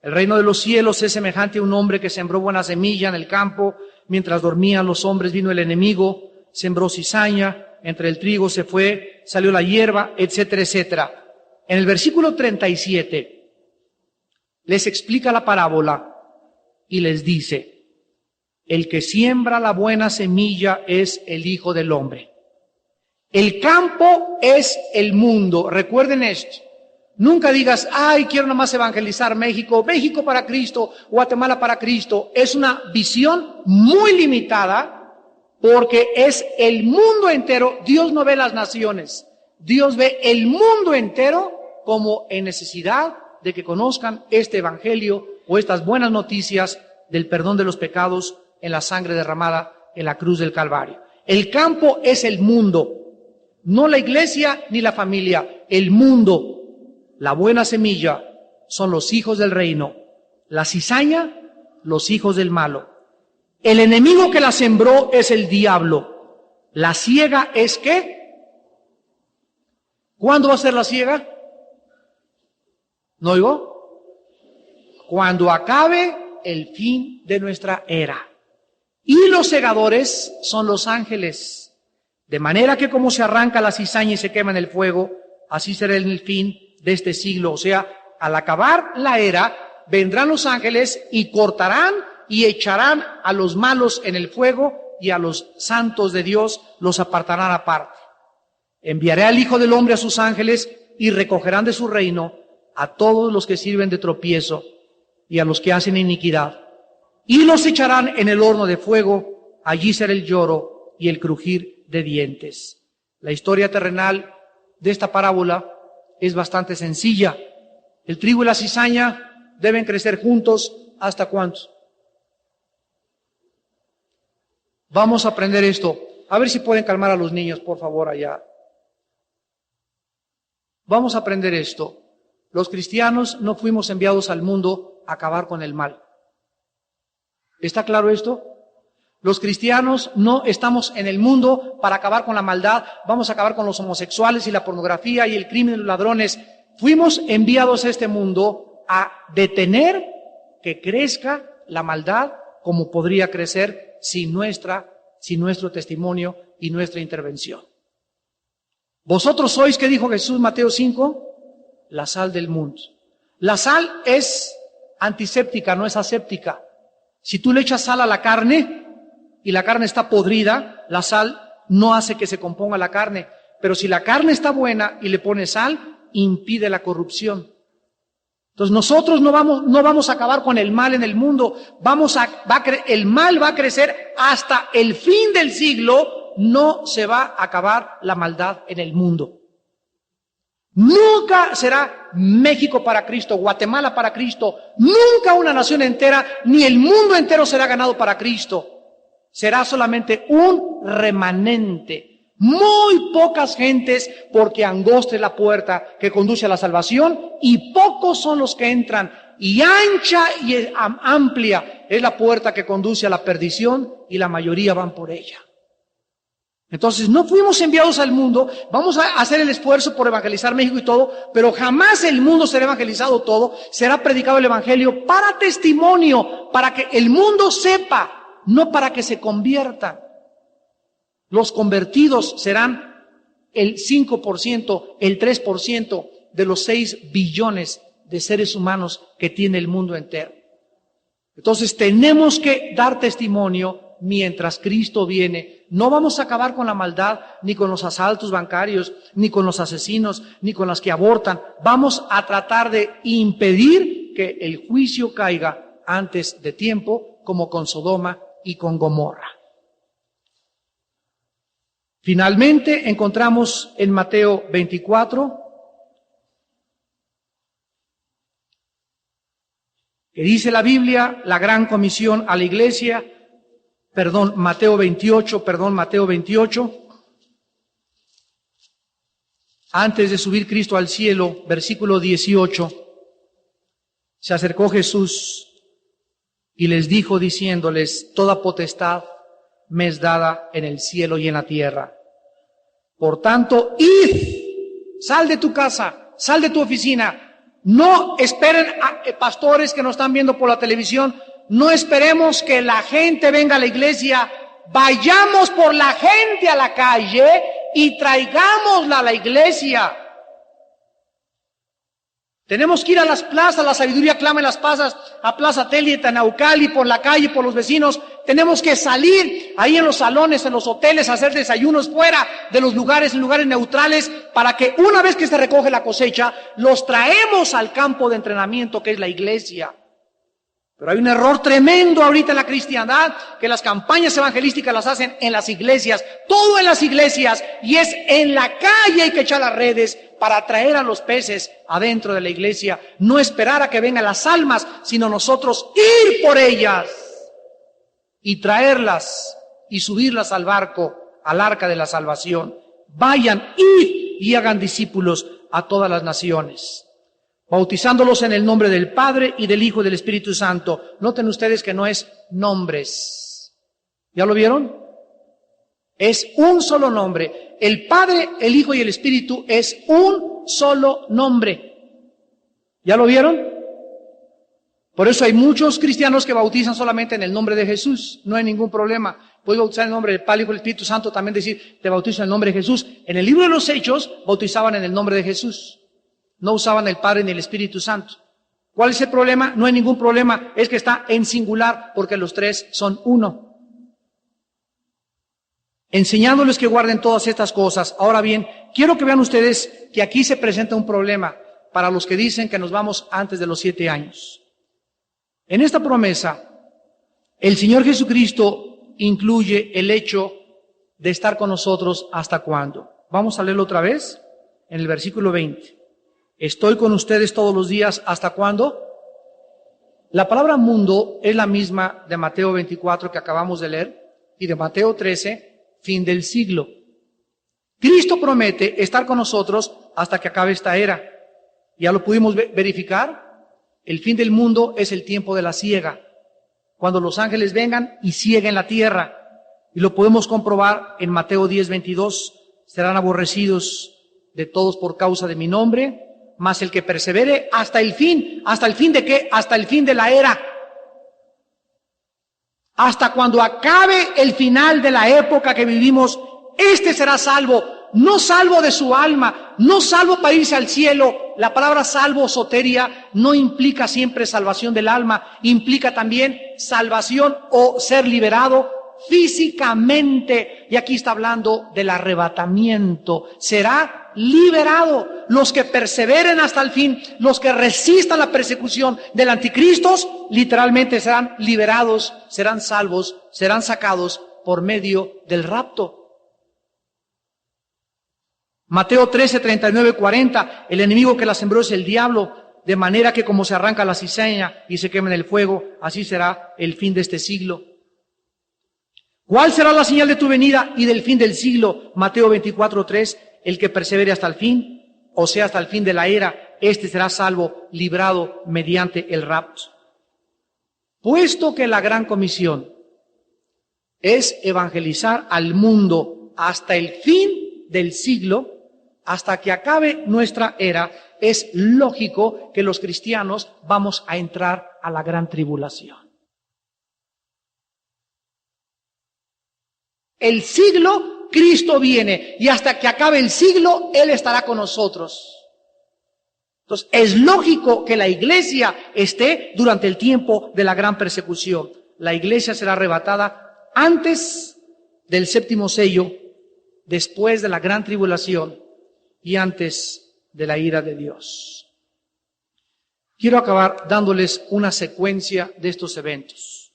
El reino de los cielos es semejante a un hombre que sembró buena semilla en el campo. Mientras dormían los hombres vino el enemigo, sembró cizaña, entre el trigo se fue, salió la hierba, etcétera, etcétera. En el versículo 37 les explica la parábola y les dice: el que siembra la buena semilla es el Hijo del Hombre. El campo es el mundo. Recuerden esto. Nunca digas, ay, quiero nomás evangelizar México, México para Cristo, Guatemala para Cristo. Es una visión muy limitada porque es el mundo entero. Dios no ve las naciones. Dios ve el mundo entero como en necesidad de que conozcan este evangelio o estas buenas noticias del perdón de los pecados en la sangre derramada en la cruz del Calvario. El campo es el mundo, no la iglesia ni la familia, el mundo. La buena semilla son los hijos del reino, la cizaña, los hijos del malo. El enemigo que la sembró es el diablo. La siega es ¿qué? ¿Cuándo va a ser la siega? ¿No oigo? Cuando acabe el fin de nuestra era. Y los segadores son los ángeles. De manera que como se arranca la cizaña y se quema en el fuego, así será en el fin de este siglo. O sea, al acabar la era, vendrán los ángeles y cortarán y echarán a los malos en el fuego y a los santos de Dios los apartarán aparte. Enviaré al Hijo del Hombre a sus ángeles y recogerán de su reino a todos los que sirven de tropiezo y a los que hacen iniquidad, y los echarán en el horno de fuego. Allí será el lloro y el crujir de dientes. La historia terrenal de esta parábola es bastante sencilla. El trigo y la cizaña deben crecer juntos. ¿Hasta cuántos? Vamos a aprender esto. A ver si pueden calmar a los niños, por favor, allá. Vamos a aprender esto. Los cristianos no fuimos enviados al mundo a acabar con el mal. ¿Está claro esto? Los cristianos no estamos en el mundo para acabar con la maldad. Vamos a acabar con los homosexuales y la pornografía y el crimen y los ladrones. Fuimos enviados a este mundo a detener que crezca la maldad como podría crecer sin nuestro testimonio y nuestra intervención. Vosotros sois, ¿qué dijo Jesús, Mateo 5? La sal del mundo. La sal es antiséptica, no es aséptica. Si tú le echas sal a la carne y la carne está podrida, la sal no hace que se componga la carne. Pero si la carne está buena y le pones sal, impide la corrupción. Entonces nosotros no vamos a acabar con el mal en el mundo. El mal va a crecer hasta el fin del siglo. No se va a acabar la maldad en el mundo. Nunca será México para Cristo, Guatemala para Cristo, nunca una nación entera, ni el mundo entero será ganado para Cristo. Será solamente un remanente, muy pocas gentes, porque angosta es la puerta que conduce a la salvación y pocos son los que entran, y ancha y amplia es la puerta que conduce a la perdición y la mayoría van por ella. Entonces, no fuimos enviados al mundo, vamos a hacer el esfuerzo por evangelizar México y todo, pero jamás el mundo será evangelizado todo, será predicado el evangelio para testimonio, para que el mundo sepa, no para que se conviertan. Los convertidos serán el 5%, el 3% de los 6 billones de seres humanos que tiene el mundo entero. Entonces, tenemos que dar testimonio mientras Cristo viene. No vamos a acabar con la maldad, ni con los asaltos bancarios, ni con los asesinos, ni con las que abortan. Vamos a tratar de impedir que el juicio caiga antes de tiempo, como con Sodoma y con Gomorra. Finalmente encontramos en Mateo 24, que dice la Biblia, la gran comisión a la iglesia, Mateo 28, antes de subir Cristo al cielo, versículo 18, se acercó Jesús y les dijo diciéndoles, toda potestad me es dada en el cielo y en la tierra. Por tanto, id, sal de tu casa, sal de tu oficina. No esperen a pastores que nos están viendo por la televisión. No esperemos que la gente venga a la iglesia. Vayamos por la gente a la calle y traigámosla a la iglesia. Tenemos que ir a las plazas, la sabiduría clama en las plazas, a Plaza Teli, a Naucali, por la calle, por los vecinos. Tenemos que salir ahí en los salones, en los hoteles, a hacer desayunos fuera de los lugares, en lugares neutrales, para que una vez que se recoge la cosecha, los traemos al campo de entrenamiento que es la iglesia. Pero hay un error tremendo ahorita en la cristiandad, que las campañas evangelísticas las hacen en las iglesias, todo en las iglesias, y es en la calle hay que echar las redes para traer a los peces adentro de la iglesia, no esperar a que vengan las almas, sino nosotros ir por ellas y traerlas y subirlas al barco, al arca de la salvación. Vayan, id y hagan discípulos a todas las naciones, bautizándolos en el nombre del Padre y del Hijo y del Espíritu Santo. Noten ustedes que no es nombres. ¿Ya lo vieron? Es un solo nombre. El Padre, el Hijo y el Espíritu es un solo nombre. ¿Ya lo vieron? Por eso hay muchos cristianos que bautizan solamente en el nombre de Jesús. No hay ningún problema. Puedes bautizar en el nombre del Padre, Hijo y el Espíritu Santo. También decir, te bautizo en el nombre de Jesús. En el libro de los Hechos, bautizaban en el nombre de Jesús. No usaban el Padre ni el Espíritu Santo. ¿Cuál es el problema? No hay ningún problema. Es que está en singular porque los tres son uno. Enseñándoles que guarden todas estas cosas. Ahora bien, quiero que vean ustedes que aquí se presenta un problema para los que dicen que nos vamos antes de los 7 años. En esta promesa, el Señor Jesucristo incluye el hecho de estar con nosotros hasta cuándo. Vamos a leerlo otra vez en el versículo 20. Estoy con ustedes todos los días, ¿hasta cuándo? La palabra mundo es la misma de Mateo 24 que acabamos de leer y de Mateo 13, fin del siglo. Cristo promete estar con nosotros hasta que acabe esta era. Ya lo pudimos verificar. El fin del mundo es el tiempo de la siega, cuando los ángeles vengan y cieguen la tierra. Y lo podemos comprobar en Mateo 10:22. Serán aborrecidos de todos por causa de mi nombre, mas el que persevere hasta el fin. ¿Hasta el fin de qué? Hasta el fin de la era. Hasta cuando acabe el final de la época que vivimos, este será salvo. No salvo de su alma, no salvo para irse al cielo. La palabra salvo, soteria, no implica siempre salvación del alma, implica también salvación o ser liberado físicamente. Y aquí está hablando del arrebatamiento. Será liberado. Los que perseveren hasta el fin, los que resistan la persecución del anticristo, literalmente serán liberados, serán salvos, serán sacados por medio del rapto. Mateo 13, 39, 40, el enemigo que la sembró es el diablo, de manera que como se arranca la cizaña y se quema en el fuego, así será el fin de este siglo. ¿Cuál será la señal de tu venida y del fin del siglo? Mateo 24, 3, el que persevere hasta el fin, o sea, hasta el fin de la era, este será salvo, librado mediante el rapto. Puesto que la gran comisión es evangelizar al mundo hasta el fin del siglo, hasta que acabe nuestra era, es lógico que los cristianos vamos a entrar a la gran tribulación. El siglo, Cristo viene, y hasta que acabe el siglo, Él estará con nosotros. Entonces, es lógico que la iglesia esté durante el tiempo de la gran persecución. La iglesia será arrebatada antes del séptimo sello, después de la gran tribulación y antes de la ira de Dios. Quiero acabar dándoles una secuencia de estos eventos.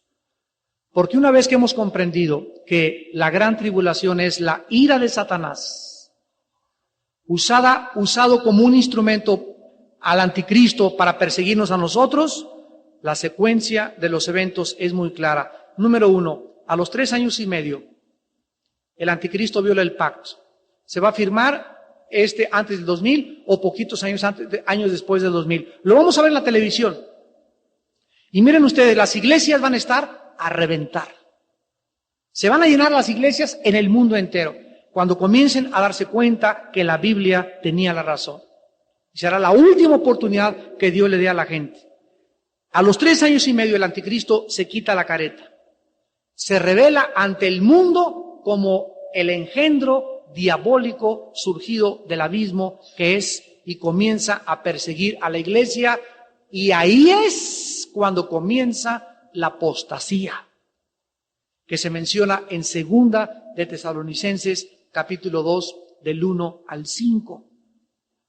Porque una vez que hemos comprendido que la gran tribulación es la ira de Satanás, usado como un instrumento al anticristo para perseguirnos a nosotros, la secuencia de los eventos es muy clara. Número 1, a los 3 años y medio, el anticristo viola el pacto. Se va a firmar antes del 2000 o poquitos años después del 2000. Lo vamos a ver en la televisión. Y miren ustedes, las iglesias van a estar a reventar. Se van a llenar las iglesias en el mundo entero, cuando comiencen a darse cuenta que la Biblia tenía la razón. Y será la última oportunidad que Dios le dé a la gente. A los 3 años y medio el anticristo se quita la careta. Se revela ante el mundo como el engendro diabólico surgido del abismo que es, y comienza a perseguir a la iglesia, y ahí es cuando comienza la apostasía, que se menciona en 2 de Tesalonicenses capítulo 2 del 1 al 5.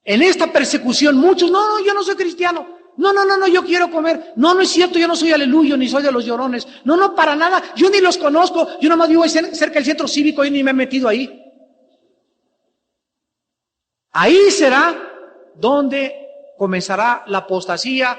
En esta persecución muchos, no, yo no soy cristiano, no, yo quiero comer, no es cierto, yo no soy aleluyo, ni soy de los llorones, no, para nada, yo ni los conozco, yo nomás vivo cerca del centro cívico y ni me he metido ahí. Ahí será donde comenzará la apostasía,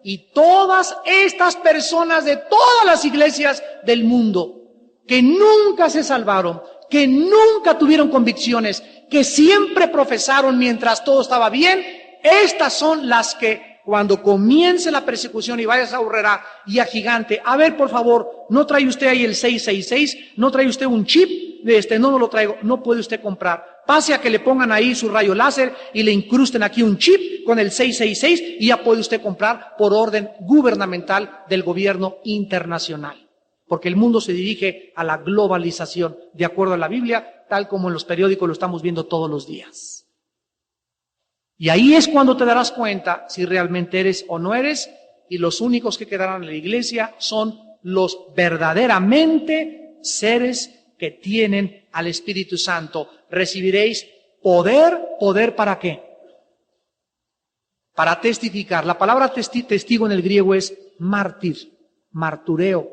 y todas estas personas de todas las iglesias del mundo que nunca se salvaron, que nunca tuvieron convicciones, que siempre profesaron mientras todo estaba bien, estas son las que cuando comience la persecución y vayas a Aurrera y a Gigante, a ver, por favor, no trae usted ahí el 666, no trae usted un chip, no lo traigo, no puede usted comprar. Pase a que le pongan ahí su rayo láser y le incrusten aquí un chip con el 666 y ya puede usted comprar por orden gubernamental del gobierno internacional. Porque el mundo se dirige a la globalización, de acuerdo a la Biblia, tal como en los periódicos lo estamos viendo todos los días. Y ahí es cuando te darás cuenta si realmente eres o no eres, y los únicos que quedarán en la iglesia son los verdaderamente seres que tienen al Espíritu Santo. Recibiréis poder ¿para qué? Para testificar. La palabra testigo en el griego es mártir, martureo,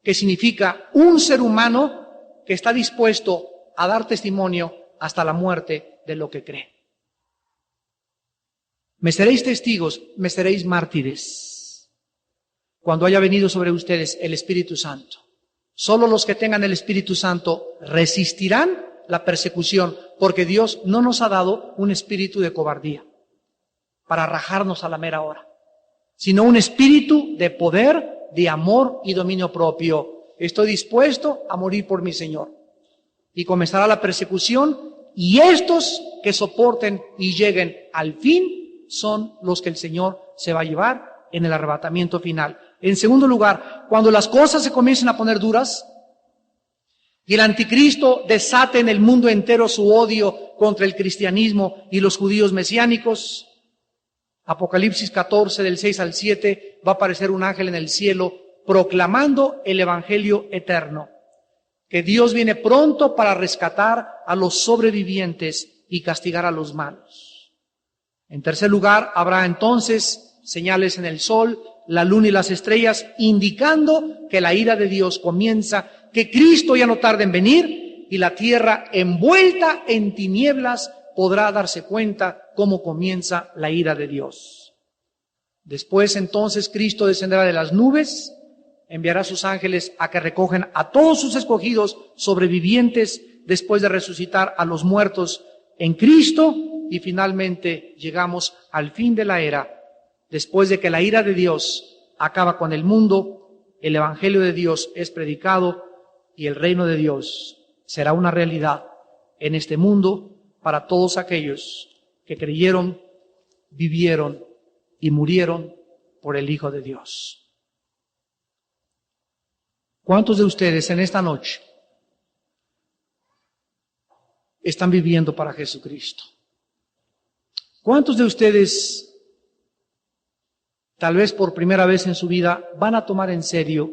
que significa un ser humano que está dispuesto a dar testimonio hasta la muerte de lo que cree. Me seréis testigos, me seréis mártires, cuando haya venido sobre ustedes el Espíritu Santo. Solo los que tengan el Espíritu Santo resistirán la persecución, porque Dios no nos ha dado un espíritu de cobardía para rajarnos a la mera hora, sino un espíritu de poder, de amor y dominio propio. Estoy dispuesto a morir por mi Señor. Y comenzará la persecución, y estos que soporten y lleguen al fin son los que el Señor se va a llevar en el arrebatamiento final. En segundo lugar, cuando las cosas se comiencen a poner duras y el anticristo desate en el mundo entero su odio contra el cristianismo y los judíos mesiánicos, Apocalipsis 14 del 6 al 7 va a aparecer un ángel en el cielo proclamando el evangelio eterno, que Dios viene pronto para rescatar a los sobrevivientes y castigar a los malos. En tercer lugar, habrá entonces señales en el sol, la luna y las estrellas, indicando que la ira de Dios comienza, que Cristo ya no tarda en venir, y la tierra envuelta en tinieblas podrá darse cuenta cómo comienza la ira de Dios. Después entonces Cristo descenderá de las nubes, enviará a sus ángeles a que recogen a todos sus escogidos sobrevivientes después de resucitar a los muertos en Cristo, y finalmente llegamos al fin de la era. Después de que la ira de Dios acaba con el mundo, el Evangelio de Dios es predicado y el reino de Dios será una realidad en este mundo para todos aquellos que creyeron, vivieron y murieron por el Hijo de Dios. ¿Cuántos de ustedes en esta noche están viviendo para Jesucristo? ¿Cuántos de ustedes, tal vez por primera vez en su vida, van a tomar en serio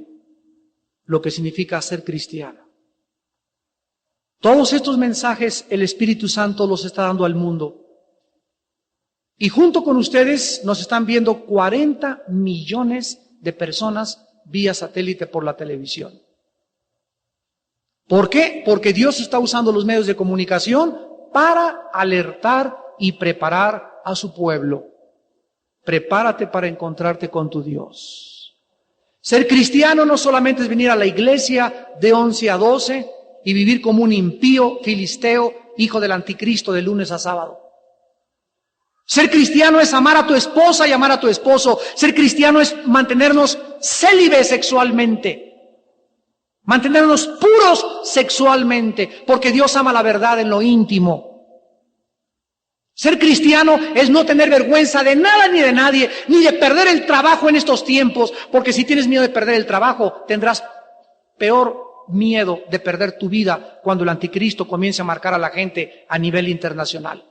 lo que significa ser cristiano? Todos estos mensajes el Espíritu Santo los está dando al mundo. Y junto con ustedes nos están viendo 40 millones de personas vía satélite por la televisión. ¿Por qué? Porque Dios está usando los medios de comunicación para alertar y preparar a su pueblo. Prepárate para encontrarte con tu Dios. Ser cristiano no solamente es venir a la iglesia de 11 a 12 y vivir como un impío, filisteo, hijo del anticristo de lunes a sábado. Ser cristiano es amar a tu esposa y amar a tu esposo. Ser cristiano es mantenernos célibes sexualmente. Mantenernos puros sexualmente, porque Dios ama la verdad en lo íntimo. Ser cristiano es no tener vergüenza de nada ni de nadie, ni de perder el trabajo en estos tiempos, porque si tienes miedo de perder el trabajo, tendrás peor miedo de perder tu vida cuando el anticristo comience a marcar a la gente a nivel internacional.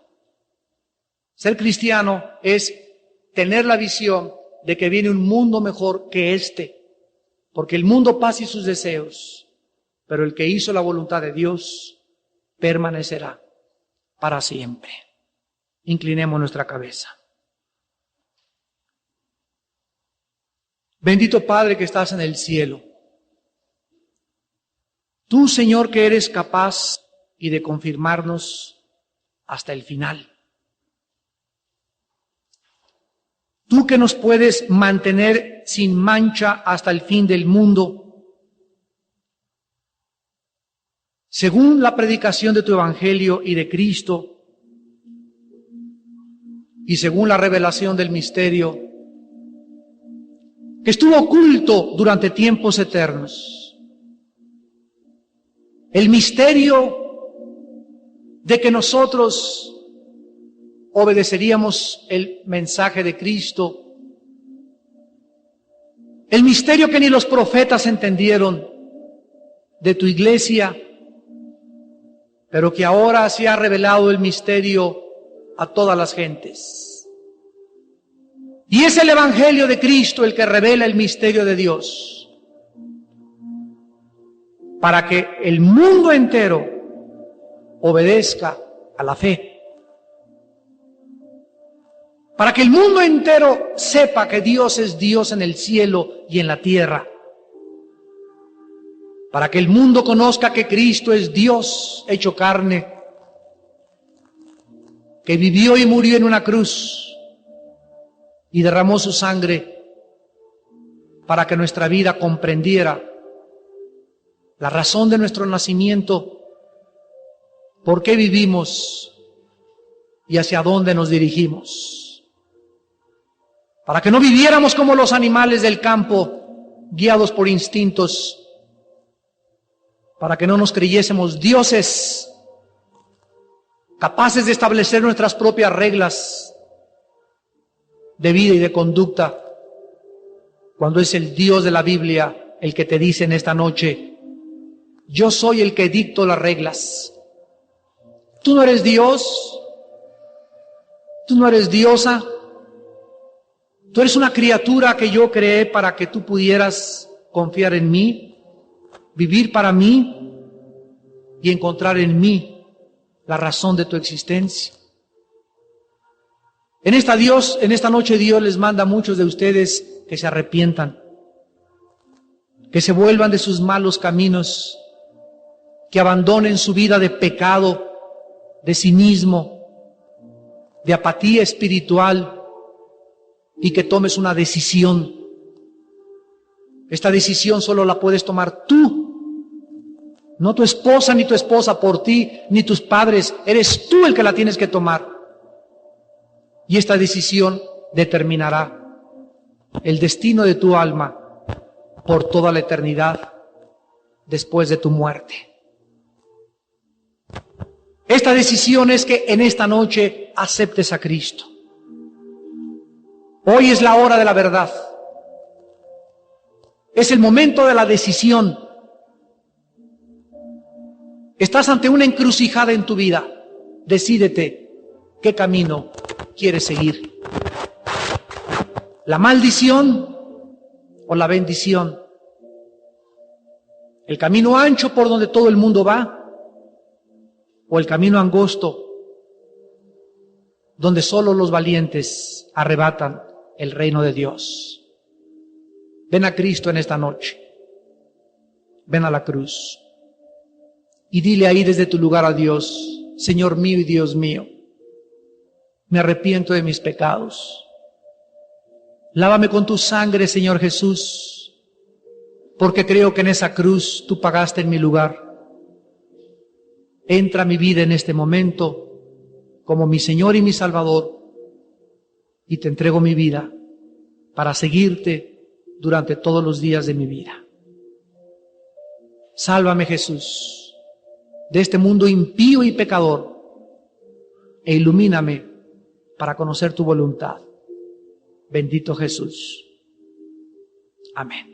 Ser cristiano es tener la visión de que viene un mundo mejor que este, porque el mundo pasa y sus deseos, pero el que hizo la voluntad de Dios permanecerá para siempre. Inclinemos nuestra cabeza. Bendito Padre que estás en el cielo. Tú, Señor, que eres capaz y de confirmarnos hasta el final. Tú que nos puedes mantener sin mancha hasta el fin del mundo. Según la predicación de tu Evangelio y de Cristo, y según la revelación del misterio, que estuvo oculto durante tiempos eternos. El misterio de que nosotros obedeceríamos el mensaje de Cristo. El misterio que ni los profetas entendieron de tu iglesia, pero que ahora se ha revelado el misterio a todas las gentes. Y es el Evangelio de Cristo el que revela el misterio de Dios, para que el mundo entero obedezca a la fe. Para que el mundo entero sepa que Dios es Dios en el cielo y en la tierra. Para que el mundo conozca que Cristo es Dios hecho carne, que vivió y murió en una cruz y derramó su sangre para que nuestra vida comprendiera la razón de nuestro nacimiento, por qué vivimos y hacia dónde nos dirigimos. Para que no viviéramos como los animales del campo, guiados por instintos, para que no nos creyésemos dioses, capaces de establecer nuestras propias reglas de vida y de conducta, cuando es el Dios de la Biblia el que te dice en esta noche: yo soy el que dicto las reglas. Tú no eres Dios, tú no eres diosa, tú eres una criatura que yo creé para que tú pudieras confiar en mí, vivir para mí y encontrar en mí la razón de tu existencia. En esta noche Dios les manda a muchos de ustedes que se arrepientan, que se vuelvan de sus malos caminos, que abandonen su vida de pecado, de cinismo, de apatía espiritual y que tomes una decisión. Esta decisión solo la puedes tomar tú, no tu esposa ni tu esposa por ti, ni tus padres. Eres tú el que la tienes que tomar. Y esta decisión determinará el destino de tu alma por toda la eternidad después de tu muerte. Esta decisión es que en esta noche aceptes a Cristo. Hoy es la hora de la verdad. Es el momento de la decisión. Estás ante una encrucijada en tu vida. Decídete qué camino quieres seguir. ¿La maldición o la bendición? ¿El camino ancho por donde todo el mundo va? ¿O el camino angosto donde solo los valientes arrebatan el reino de Dios? Ven a Cristo en esta noche. Ven a la cruz. Y dile ahí desde tu lugar a Dios: Señor mío y Dios mío, me arrepiento de mis pecados. Lávame con tu sangre, Señor Jesús, porque creo que en esa cruz tú pagaste en mi lugar. Entra a mi vida en este momento como mi Señor y mi Salvador, y te entrego mi vida para seguirte durante todos los días de mi vida. Sálvame, Jesús, de este mundo impío y pecador, e ilumíname para conocer tu voluntad. Bendito Jesús. Amén.